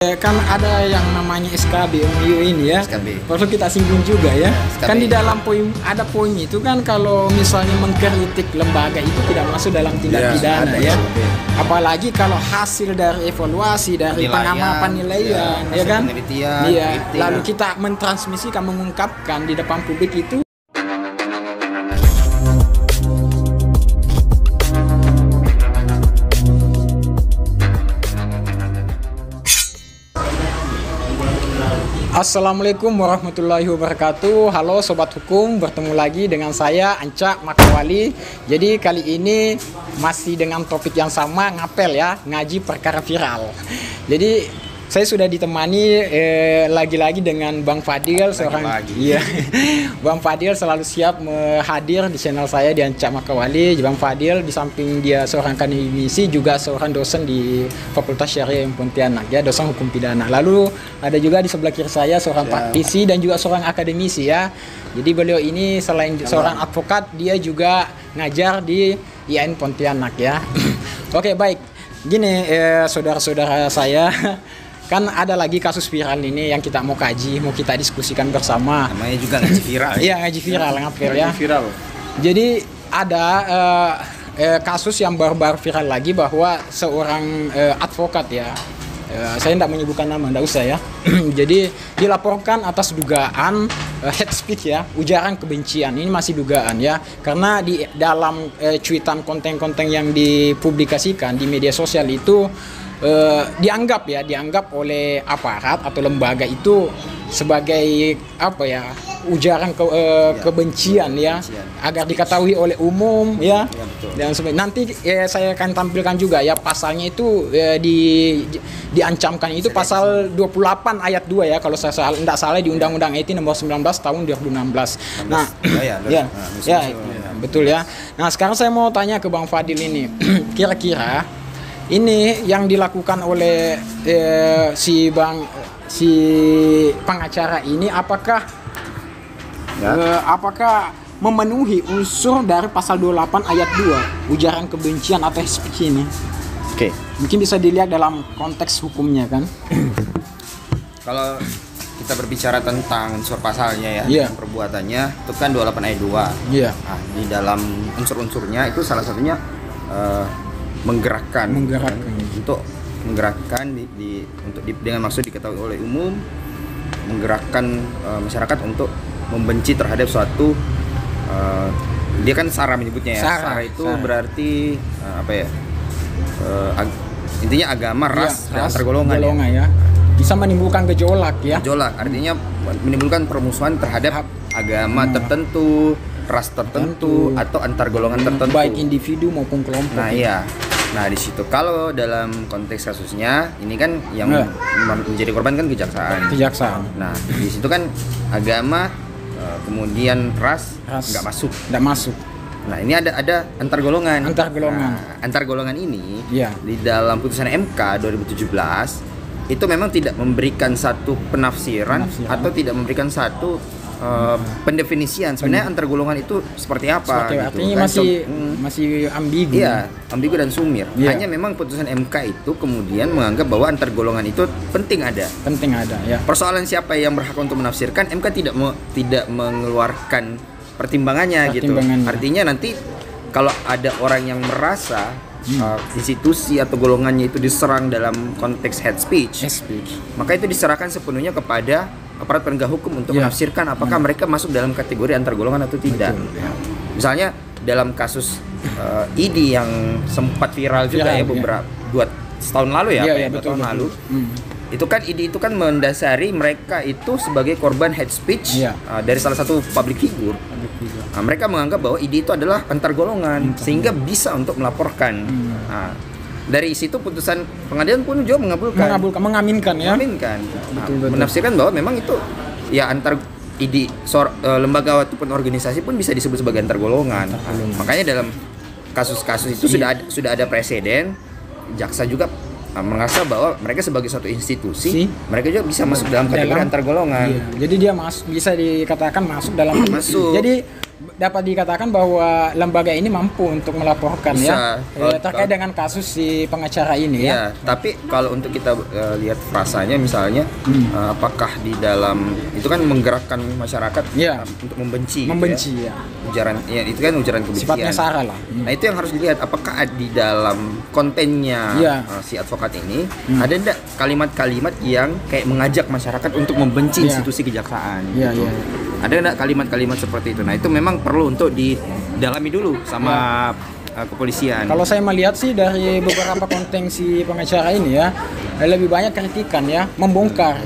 Kan ada yang namanya SKB MIU ini ya. SKB. Perlu kita singgung juga ya. SKB. Kan di dalam poin itu kan kalau misalnya mengkritik lembaga itu tidak masuk dalam tindak pidana ya. Apalagi kalau hasil dari evaluasi dari pengamatan penilaian ya kan. Iya. Lalu kita mentransmisikan, mengungkapkan di depan publik itu. Assalamualaikum warahmatullahi wabarakatuh. Halo Sobat Hukum, bertemu lagi dengan saya Anca Makawali. Jadi kali ini masih dengan topik yang sama, ngapel ya, ngaji perkara viral. Jadi saya sudah ditemani lagi-lagi dengan Bang Fadil, iya. Bang Fadil selalu siap hadir di channel saya di Anca Makawali. Bang Fadil di samping dia seorang akademisi juga seorang dosen di Fakultas Syariah Pontianak ya, dosen hukum pidana. Lalu ada juga di sebelah kiri saya seorang praktisi dan juga seorang akademisi ya. Jadi beliau ini selain seorang advokat, dia juga ngajar di IAIN Pontianak ya. Oke, baik. Gini saudara-saudara saya, kan ada lagi kasus viral ini yang kita mau kaji, mau kita diskusikan bersama. Namanya juga ngaji viral. Iya, ngaji viral, ngapel ya. Viral. Jadi ada kasus yang baru-baru viral lagi bahwa seorang advokat ya, saya tidak menyebutkan nama, tidak usah ya. Jadi dilaporkan atas dugaan hate speech ya, ujaran kebencian. Ini masih dugaan ya, karena di dalam cuitan konten-konten yang dipublikasikan di media sosial itu dianggap oleh aparat atau lembaga itu sebagai apa ya, ujaran kebencian ya, agar diketahui oleh umum ya, dan nanti saya akan tampilkan juga ya pasalnya itu diancamkan itu pasal 28 ayat 2 ya, kalau saya tidak salah di Undang-Undang IT nomor 19 tahun 2016. Nah, betul ya. Nah, sekarang saya mau tanya ke Bang Fadil ini, kira-kira ini yang dilakukan oleh si pengacara ini apakah memenuhi unsur dari pasal 28 ayat 2 ujaran kebencian atau speech ini? Oke. Mungkin bisa dilihat dalam konteks hukumnya kan. Kalau kita berbicara tentang unsur pasalnya ya, perbuatannya itu kan 28 ayat 2. Iya. Nah, di dalam unsur-unsurnya itu salah satunya menggerakkan untuk menggerakkan dengan maksud diketahui oleh umum, menggerakkan masyarakat untuk membenci terhadap suatu dia kan SARA menyebutnya ya. SARA itu berarti intinya agama, ras dan antar golongan ya. Bisa menimbulkan gejolak ya. Gejolak artinya menimbulkan permusuhan terhadap agama tertentu, ras tertentu atau antar golongan tertentu, baik individu maupun kelompok. Nah iya. Nah di situ kalau dalam konteks kasusnya ini kan yang menjadi korban kan kejaksaan. Nah di situ kan agama kemudian ras nggak masuk. Nah ini ada antar golongan. Nah, antar golongan ini di dalam putusan MK 2017 itu memang tidak memberikan satu penafsiran atau tidak memberikan satu pendefinisian sebenarnya antar golongan itu seperti apa gitu. Artinya masih ambigu. Iya, ambigu dan sumir. Hanya memang putusan MK itu kemudian menganggap bahwa antar golongan itu penting ada ya. Persoalan siapa yang berhak untuk menafsirkan, MK tidak mengeluarkan pertimbangannya gitu. Artinya nanti kalau ada orang yang merasa institusi atau golongannya itu diserang dalam konteks hate speech, maka itu diserahkan sepenuhnya kepada aparat penegak hukum untuk menafsirkan apakah mereka masuk dalam kategori antar golongan atau tidak. Misalnya dalam kasus ID yang sempat viral juga beberapa 2 tahun lalu ya, 2 tahun lalu. Itu kan ID itu kan mendasari mereka itu sebagai korban hate speech dari salah satu public figure. Nah, mereka menganggap bahwa ID itu adalah antar golongan sehingga bisa untuk melaporkan. Nah, dari situ putusan pengadilan pun juga mengaminkan. Menafsirkan bahwa memang itu ya antar lembaga ataupun organisasi pun bisa disebut sebagai antar golongan. Makanya dalam kasus-kasus itu sudah ada preseden, jaksa juga merasa bahwa mereka sebagai suatu institusi, mereka juga bisa masuk dalam kategori antar golongan. Iya. Jadi dia bisa dikatakan masuk dalam Jadi dapat dikatakan bahwa lembaga ini mampu untuk melaporkan terkait dengan kasus si pengacara ini ya. Tapi kalau untuk kita lihat frasanya misalnya apakah di dalam itu kan menggerakkan masyarakat untuk membenci ya. Ujaran itu kan ujaran kebencian. Sifatnya sara lah. Nah, itu yang harus dilihat apakah di dalam kontennya si advokat ini ada enggak kalimat-kalimat yang kayak mengajak masyarakat untuk membenci institusi kejaksaan. Ada enggak kalimat-kalimat seperti itu? Nah, itu memang perlu untuk didalami dulu sama kepolisian. Kalau saya melihat sih dari beberapa konten si pengacara ini ya, lebih banyak kritikan ya, membongkar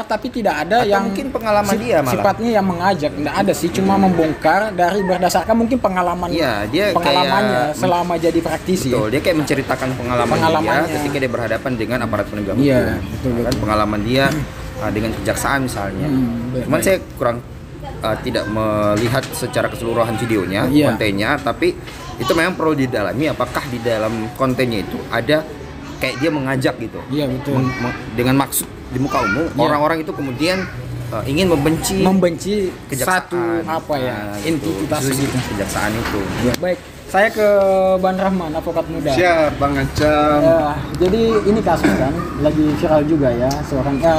tapi tidak ada atau yang mungkin pengalaman dia malah. Sifatnya yang mengajak, tidak ada sih, cuma membongkar dari berdasarkan mungkin pengalamannya kayak, selama jadi praktisi. Betul, dia kayak menceritakan pengalamannya dia ketika dia berhadapan dengan aparat penegak hukum. Betul. Pengalaman dia dengan kejaksaan misalnya. Cuman saya kurang tidak melihat secara keseluruhan videonya, kontennya, tapi itu memang perlu didalami apakah di dalam kontennya itu ada kayak dia mengajak gitu. Iya, betul. Dengan maksud di muka umum orang-orang itu kemudian ingin membenci kejaksaan, satu entitas gitu, kejaksaan itu. Baik. Saya ke Bang Rahman, advokat muda. Siap, Bang Ancam. Jadi ini kasus kan lagi viral juga ya.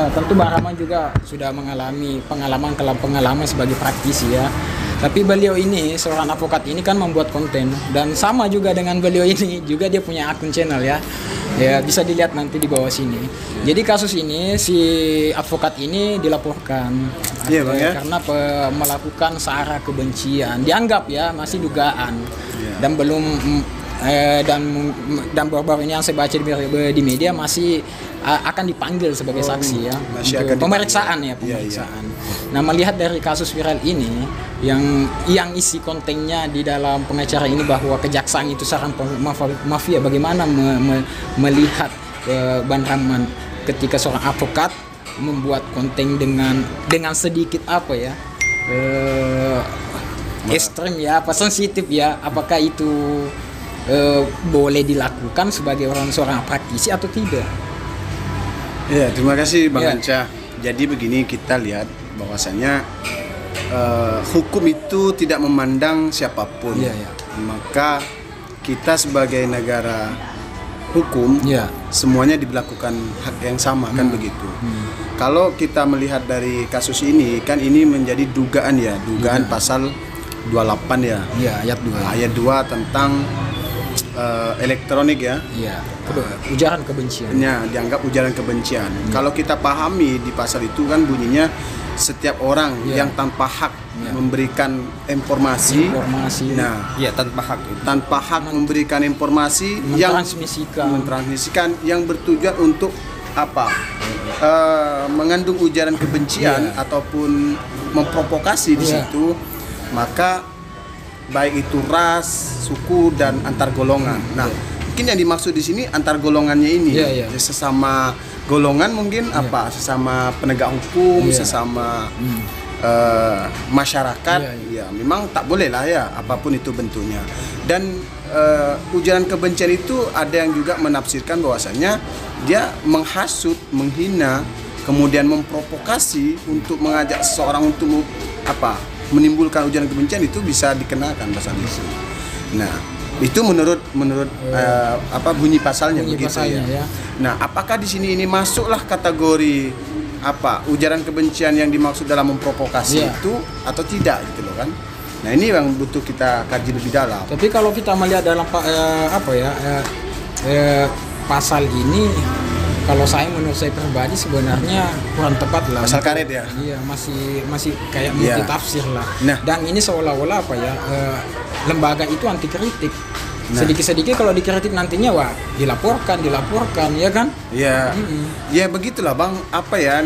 Tentu Bang Rahman juga sudah mengalami pengalaman sebagai praktisi ya. Tapi beliau ini, seorang advokat ini kan membuat konten. Dan sama juga dengan beliau ini, juga dia punya akun channel ya. Ya bisa dilihat nanti di bawah sini. Jadi kasus ini si advokat ini dilaporkan karena melakukan sara kebencian. Dianggap ya masih dugaan dan belum dan baru-baru ini yang saya baca di media masih akan dipanggil sebagai saksi ya. Pemeriksaan. Nah, melihat dari kasus viral ini yang isi kontennya di dalam pengacara ini bahwa kejaksaan itu sarang mafia, bagaimana melihat Bang Rahman ketika seorang advokat membuat konten dengan sedikit ekstrem ya, sensitif ya, apakah itu boleh dilakukan sebagai seorang praktisi atau tidak? Ya, terima kasih Bang Anca. Jadi begini, kita lihat bahwasanya hukum itu tidak memandang siapapun. Maka kita sebagai negara hukum semuanya diberlakukan hak yang sama kan begitu. Kalau kita melihat dari kasus ini kan ini menjadi dugaan pasal 28 ayat 2 tentang elektronik ujaran kebencian. Dianggap ujaran kebencian. Kalau kita pahami di pasal itu kan bunyinya setiap orang yang tanpa hak memberikan informasi. Tanpa hak memberikan informasi mentransmisikan yang bertujuan untuk mengandung ujaran kebencian ataupun memprovokasi di situ, maka baik itu ras, suku dan antar golongan. Nah, mungkin yang dimaksud di sini antar golongannya ini, sesama golongan mungkin sesama penegak hukum, sesama masyarakat, memang tak boleh lah ya apapun itu bentuknya. Dan ujaran kebencian itu ada yang juga menafsirkan bahwasanya dia menghasut, menghina, kemudian memprovokasi untuk mengajak seseorang untuk menimbulkan ujaran kebencian, itu bisa dikenakan pasal itu. Nah, itu menurut bunyi pasalnya begitu ya. Nah, apakah di sini ini masuklah kategori ujaran kebencian yang dimaksud dalam memprovokasi itu atau tidak gitu loh kan? Nah, ini yang butuh kita kaji lebih dalam. Tapi kalau kita melihat dalam pasal ini, kalau menurut saya pribadi sebenarnya kurang tepat lah. Pasal karet ya? Iya, masih kayak multitafsir lah. Nah, dan ini seolah-olah lembaga itu anti kritik. Sedikit-sedikit kalau dikritik nantinya dilaporkan ya kan? Iya. Ya begitulah Bang,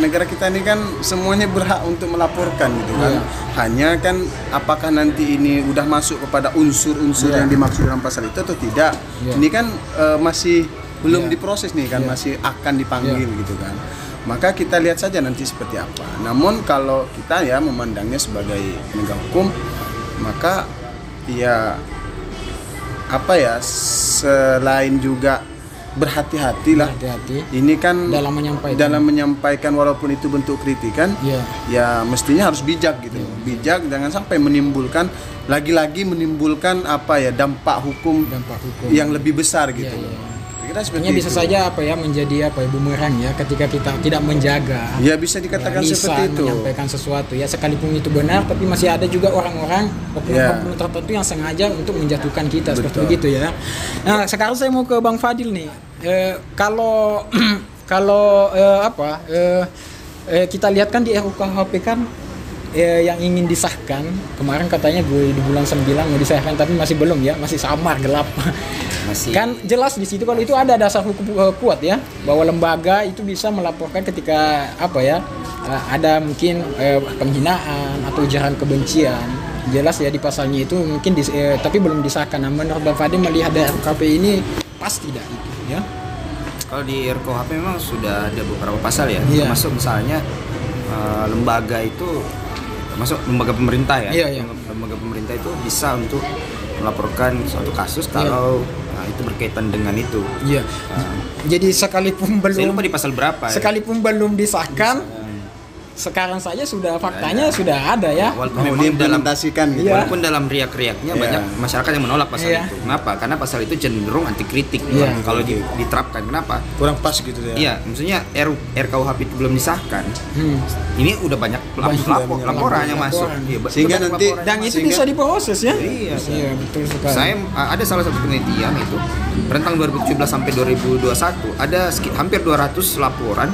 negara kita ini kan semuanya berhak untuk melaporkan gitu kan. Hanya kan apakah nanti ini udah masuk kepada unsur-unsur yang dimaksud dalam pasal itu atau tidak. Ini kan masih belum diproses nih kan, masih akan dipanggil gitu kan. Maka kita lihat saja nanti seperti apa. Namun kalau kita memandangnya sebagai penegak hukum, maka selain juga berhati-hatilah. Hati-hati. Ini kan dalam menyampaikan walaupun itu bentuk kritikan, ya mestinya harus bijak gitu. Bijak, jangan sampai menimbulkan dampak hukum yang lebih besar gitu. Artinya bisa saja menjadi bumerang ya ketika kita tidak menjaga. Ya bisa dikatakan seperti itu. Menyampaikan sesuatu ya, sekalipun itu benar, tapi masih ada juga orang-orang oknum tertentu yang sengaja untuk menjatuhkan kita. Betul. Seperti itu ya. Nah, sekarang saya mau ke Bang Fadil nih. Kalau kita lihat kan di RUKHP kan yang ingin disahkan kemarin katanya di bulan 9 mau disahkan, tapi masih belum ya, masih samar gelap. Kan jelas di situ kalau itu ada dasar hukum kuat ya, bahwa lembaga itu bisa melaporkan ketika ada mungkin penghinaan atau ujaran kebencian. Jelas ya di pasalnya itu mungkin tapi belum disahkan. Nah, menurut Bang Fadil melihat dari RKP ini pas tidak itu ya? Kalau di RKUHP memang sudah ada beberapa pasal ya, termasuk misalnya lembaga itu termasuk lembaga pemerintah ya. Lembaga pemerintah itu bisa untuk melaporkan suatu kasus kalau itu berkaitan dengan itu. Jadi sekalipun belum, saya lupa di pasal berapa sekalipun belum disahkan, sekarang saja faktanya sudah ada ya. Walaupun diimplementasikan gitu. Walaupun dalam riak-riaknya banyak masyarakat yang menolak pasal itu. Kenapa? Karena pasal itu cenderung anti kritik kalau diterapkan. Kenapa? Kurang pas gitu ya. Iya, maksudnya RKUHP itu belum disahkan. Ini udah banyak laporan yang masuk. Sehingga nanti dan itu bisa diproses ya. Iya, betul sekali. Saya ada salah satu penelitian itu rentang 2017 sampai 2021 ada hampir 200 laporan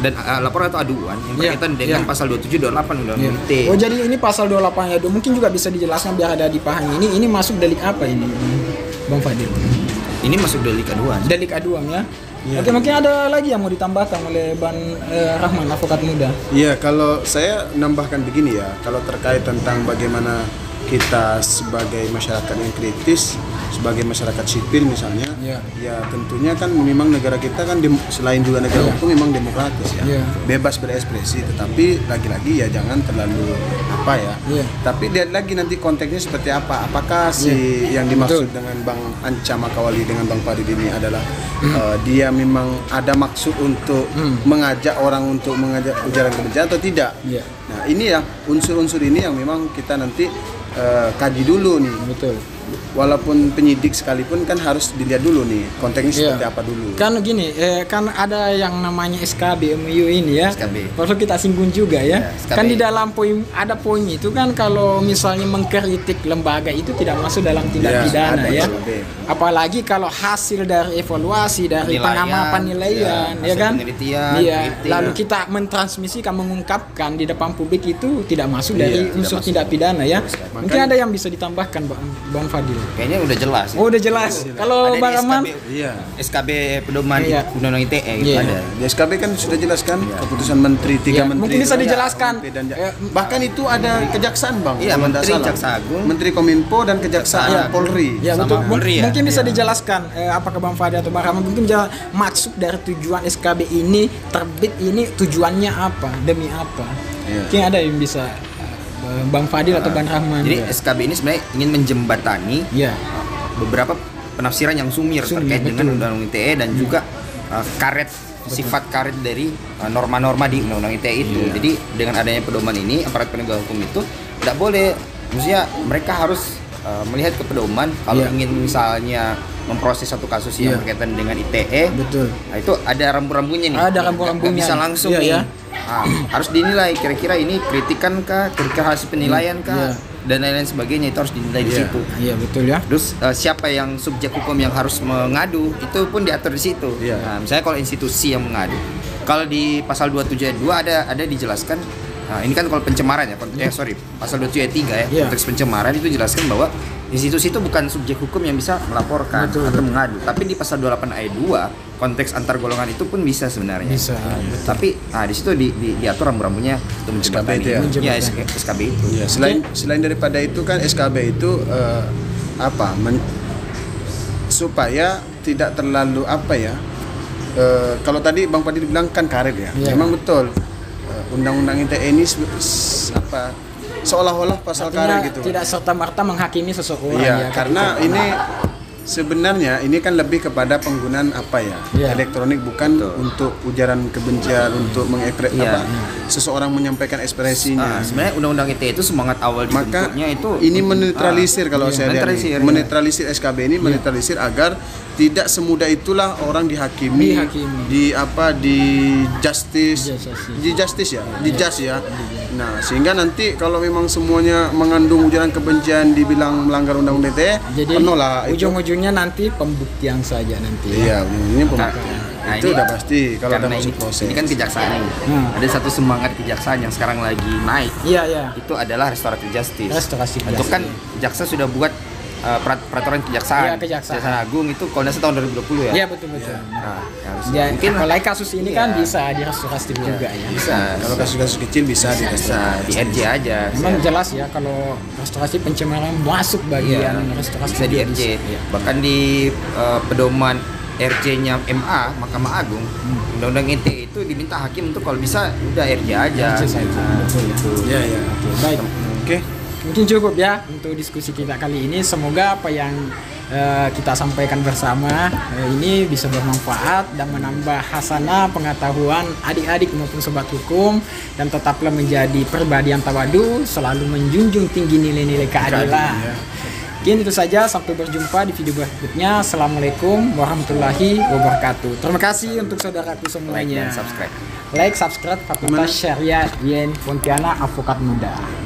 dan laporan atau aduan yang berkaitan dengan pasal 27 28 Undang-Undang ITE. Oh, jadi ini pasal 28 ya. Mungkin juga bisa dijelaskan biar ada dipahami. Ini masuk delik apa ini, Bang Fadil? Ini masuk delik aduan. Delik aduan ya. Oke, mungkin ada lagi yang mau ditambahkan oleh Bang Rahman, advokat muda. Iya, kalau saya nambahkan begini ya, kalau terkait tentang bagaimana kita sebagai masyarakat yang kritis, sebagai masyarakat sipil misalnya, ya tentunya kan memang negara kita kan selain juga negara hukum memang demokratis ya, bebas berekspresi, tetapi lagi-lagi ya jangan terlalu tapi lihat lagi nanti konteksnya seperti apa, apakah yang dimaksud dengan Bang Anca Makawali dengan Bang Fadil ini adalah dia memang ada maksud untuk mengajak orang untuk mengajak ujaran kebencian atau tidak. Nah ini ya unsur-unsur ini yang memang kita nanti kaji dulu nih. Betul. Walaupun penyidik sekalipun kan harus dilihat dulu nih konteksnya seperti apa dulu. Kan gini, kan ada yang namanya SKB MU ini ya. Perlu kita singgung juga ya. Kan di dalam ada poin itu kan kalau misalnya mengkritik lembaga itu tidak masuk dalam tindak pidana ya. Apalagi kalau hasil dari evaluasi dari penilaian ya kan. Lalu kita mentransmisikan, mengungkapkan di depan publik itu tidak masuk dari unsur tindak pidana ya. Mungkin ada yang bisa ditambahkan Bang Fadil. Kayaknya udah jelas. Oh, udah jelas. Kalau Bang Rahman, SKB pedoman Undang-Undang ITE ada. Di SKB kan sudah jelaskan keputusan menteri 3 menteri. Mungkin bisa dijelaskan. Bahkan itu ada kejaksaan, Bang. Menteri Jaksa Agung, Menteri Kominfo dan kejaksaan Polri. Sama Polri. Mungkin bisa dijelaskan apakah Bang Fadil atau Bang Rahman mungkin maksud dari tujuan SKB ini terbit ini tujuannya apa, demi apa. Mungkin ada yang bisa Bang Fadil atau Bang Rahman. Jadi SKB ini sebenarnya ingin menjembatani beberapa penafsiran yang sumir terkait dengan Undang-Undang ITE dan juga sifat karet dari norma-norma di Undang-Undang ITE itu. Jadi dengan adanya pedoman ini aparat penegak hukum itu tidak boleh, maksudnya mereka harus melihat ke pedoman kalau ingin misalnya memproses satu kasus yang berkaitan dengan ITE. Nah, itu ada rambu-rambunya nih. Ada rambu-rambunya. Bisa langsung nih. Harus dinilai kira-kira ini kritikan kah, kira-kira hasil penilaian kah, dan lain-lain sebagainya, itu harus dinilai di situ. Iya, betul ya. Terus siapa yang subjek hukum yang harus mengadu itu pun diatur di situ. Nah, misalnya kalau institusi yang mengadu, kalau di pasal 27 ayat 2 ada dijelaskan. Nah, ini kan kalau pencemaran ya, pasal 27 ayat 3 ya, konteks pencemaran itu jelaskan bahwa institusi itu bukan subjek hukum yang bisa melaporkan atau mengadu. Tapi di pasal 28 ayat 2 konteks antar golongan itu pun bisa sebenarnya. Bisa. Tapi di situ diatur rambu-rambunya untuk menjembatani. SKB itu. Ya, selain daripada itu kan SKB itu supaya tidak terlalu kalau tadi Bang Fadil bilang kan karet ya. Memang betul. Undang-undang ITE ini seolah-olah pasal karet gitu. Tidak serta-merta menghakimi seseorang karena ini sebenarnya ini kan lebih kepada penggunaan apa ya, elektronik, bukan untuk ujaran kebencian, untuk seseorang menyampaikan ekspresinya. Sebenarnya undang-undang ITE itu semangat awal dibentuknya itu ini menetralisir kalau saya lihat, menetralisir SKB ini, menetralisir agar tidak semudah itulah orang dihakimi, di justice ya. Nah, sehingga nanti kalau memang semuanya mengandung ujaran kebencian dibilang melanggar undang-undang ITE, jadi ujung-ujungnya nanti pembuktian saja nanti. Iya, ujung-ujungnya pembuktian. Nah, itu udah pasti kalau udah masuk proses. Ini kan kejaksaan nih. Ada satu semangat kejaksaan yang sekarang lagi naik. Iya. Itu adalah restoratif justice. Itu kan jaksa sudah buat peraturan kejaksaan. Kejaksaan Agung itu kalau nggak salah tahun 2020 ya. Iya, betul. Mungkin apalagi kasus ini kan bisa di restoratif juga ya. Bisa. Kalau kasus-kasus kecil bisa di RJ aja. Memang jelas ya kalau restorasi pencemaran masuk bagian restorasi bisa di RJ. Bahkan di pedoman RJ-nya MA, Mahkamah Agung, Undang-Undang ITE itu diminta hakim untuk kalau bisa udah RJ aja. Betul. Iya. Baik. Oke. Mungkin cukup ya untuk diskusi kita kali ini. Semoga apa yang kita sampaikan bersama ini bisa bermanfaat dan menambah hasanah pengetahuan adik-adik maupun sobat hukum, dan tetaplah menjadi pribadi yang tawadu, selalu menjunjung tinggi nilai-nilai keadilan. Mungkin itu saja, sampai berjumpa di video berikutnya. Assalamualaikum warahmatullahi wabarakatuh. Terima kasih untuk saudaraku semuanya. Like, subscribe Fakultas Syariah Yen Pontianak Advokat Muda.